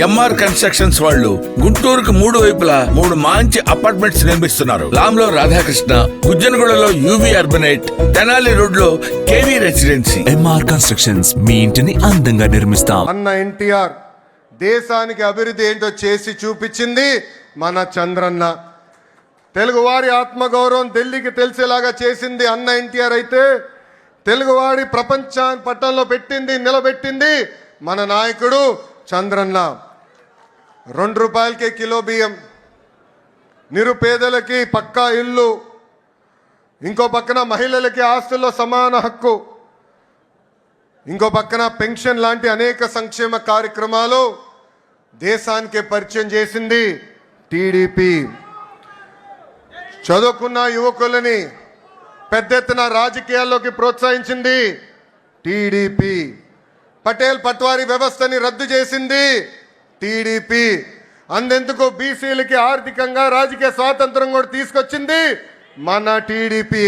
MR constructions వాళ్ళు గుంటూరుకు 3 వైపులా 3 మంచి అపార్ట్మెంట్స్ నిర్మిస్తున్నారు. లాంలో రాధాకృష్ణ, గుజ్జనగూడలో యువి అర్బనైట్, తెనాలి రోడ్ లో కేవీ రెసిడెన్సీ. ఎంఆర్ కన్స్ట్రక్షన్స్ మీ ఇంటిని అందంగా నిర్మిస్తాం. అన్న ఎన్టీఆర్ దేశానికి అభివృద్ధి ఏంటో చేసి చూపించింది మన చంద్రన్న. తెలుగువారి ఆత్మగౌరవం ఢిల్లీకి తెలిసేలాగా చేసింది అన్న ఎన్టీఆర్ అయితే, తెలుగువాడి ప్రపంచాన్ని పట్టంలో పెట్టింది, నిలబెట్టింది మన నాయకుడు చంద్రన్న. 2 రూపాయలకే కిలో బియ్యం, నిరుపేదలకి పక్కా ఇల్లు, ఇంకో పక్కన మహిళలకి ఆస్తుల్లో సమాన హక్కు, ఇంకో పక్కన పెన్షన్ లాంటి అనేక సంక్షేమ కార్యక్రమాలు దేశానికి పరిచయం చేసింది టీడీపీ. చదువుకున్న యువకులని పెద్ద ఎత్తున రాజకీయాల్లోకి ప్రోత్సహించింది టీడీపీ. పటేల్ పట్వారీ వ్యవస్థని రద్దు చేసింది టీడీపీ. అందెందుకు బీసీలకి ఆర్థికంగా రాజకీయ స్వాతంత్రం కూడా తీసుకొచ్చింది మన టీడీపీ.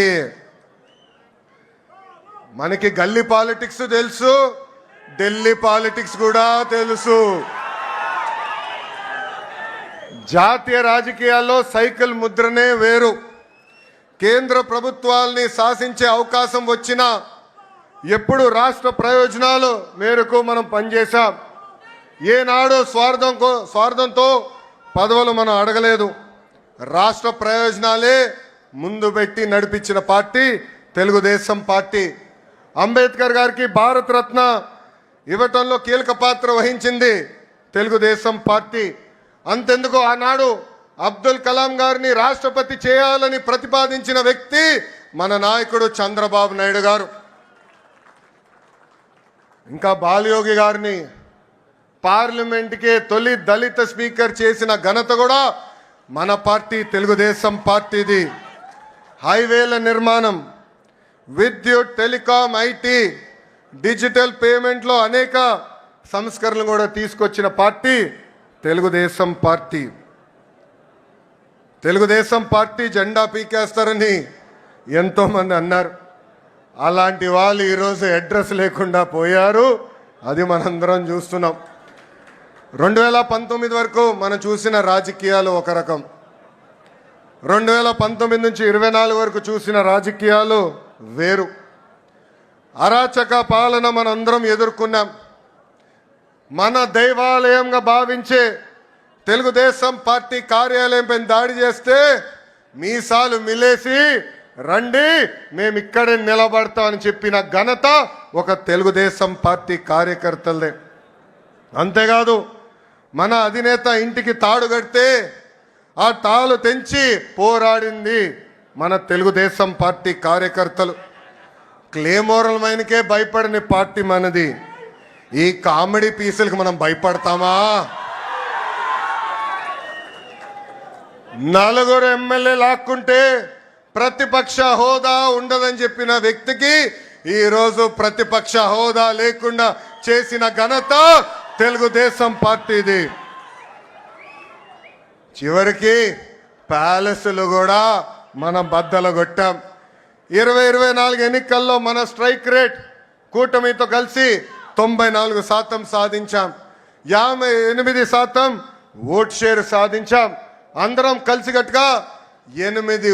మనకి గల్లీ పాలిటిక్స్ తెలుసు, ఢిల్లీ పాలిటిక్స్ కూడా తెలుసు. జాతీయ రాజకీయాల్లో సైకిల్ ముద్రనే వేరు. కేంద్ర ప్రభుత్వాల్ని శాసించే అవకాశం వచ్చినా ఎప్పుడు రాష్ట్ర ప్రయోజనాలు మేరకు మనం పనిచేశాం. ఏనాడు స్వార్థంతో పదవులు మనం అడగలేదు. రాష్ట్ర ప్రయోజనాలే ముందు పెట్టి నడిపించిన పార్టీ తెలుగుదేశం పార్టీ. అంబేద్కర్ గారికి భారతరత్న ఇవ్వటంలో కీలక పాత్ర వహించింది తెలుగుదేశం పార్టీ. అంతెందుకు ఆనాడు అబ్దుల్ కలాం గారిని రాష్ట్రపతి చేయాలని ప్రతిపాదించిన వ్యక్తి మన నాయకుడు చంద్రబాబు నాయుడు గారు. ఇంకా బాలయోగి గారిని పార్లమెంట్కే తొలి దళిత స్పీకర్ చేసిన ఘనత కూడా మన పార్టీ తెలుగుదేశం పార్టీది. హైవేల నిర్మాణం, విద్యుత్, టెలికాం, ఐటీ, డిజిటల్ పేమెంట్లో అనేక సంస్కరణలు కూడా తీసుకొచ్చిన party Telugu Desam party. Telugu Desam party జెండా పీకేస్తారని ఎంతోమంది అన్నారు. అలాంటి వాళ్ళు ఈరోజు అడ్రస్ లేకుండా పోయారు. అది మనందరం చూస్తున్నాం. 2019 వరకు మనం చూసిన రాజకీయాలు ఒక రకం, 2019 నుంచి 24 వరకు చూసిన రాజకీయాలు వేరు. అరాచక పాలన మనందరం ఎదుర్కొన్నాం. మన దైవాలయంగా భావించే తెలుగుదేశం పార్టీ కార్యాలయంపై దాడి చేస్తే మీసాలు మిలేసి రండి మేము ఇక్కడే నిలబడతామని చెప్పిన ఘనత ఒక తెలుగుదేశం పార్టీ కార్యకర్తలదే. అంతేకాదు మన అధినేత ఇంటికి తాడు కడితే ఆ తాళ్ళు తెంచి పోరాడింది మన తెలుగుదేశం పార్టీ కార్యకర్తలు. క్లేమోరల్ మైన్కే భయపడని పార్టీ మనది. ఈ కామెడీ పీసులకు మనం భయపడతామా? 4 ఎమ్మెల్యే లాక్కుంటే ప్రతిపక్ష హోదా ఉండదని చెప్పిన వ్యక్తికి ఈరోజు ప్రతిపక్ష హోదా లేకుండా చేసిన ఘనత తెలుగుదేశం పార్టీది. చివరికి ప్యాలెస్లు కూడా మనం బద్దలు కొట్టాం. 2024 ఎన్నికల్లో మన స్ట్రైక్ రేట్ కూటమితో కలిసి 94% సాధించాం. 58% ఓట్ షేర్ సాధించాం. అందరం కలిసికట్టుగా 8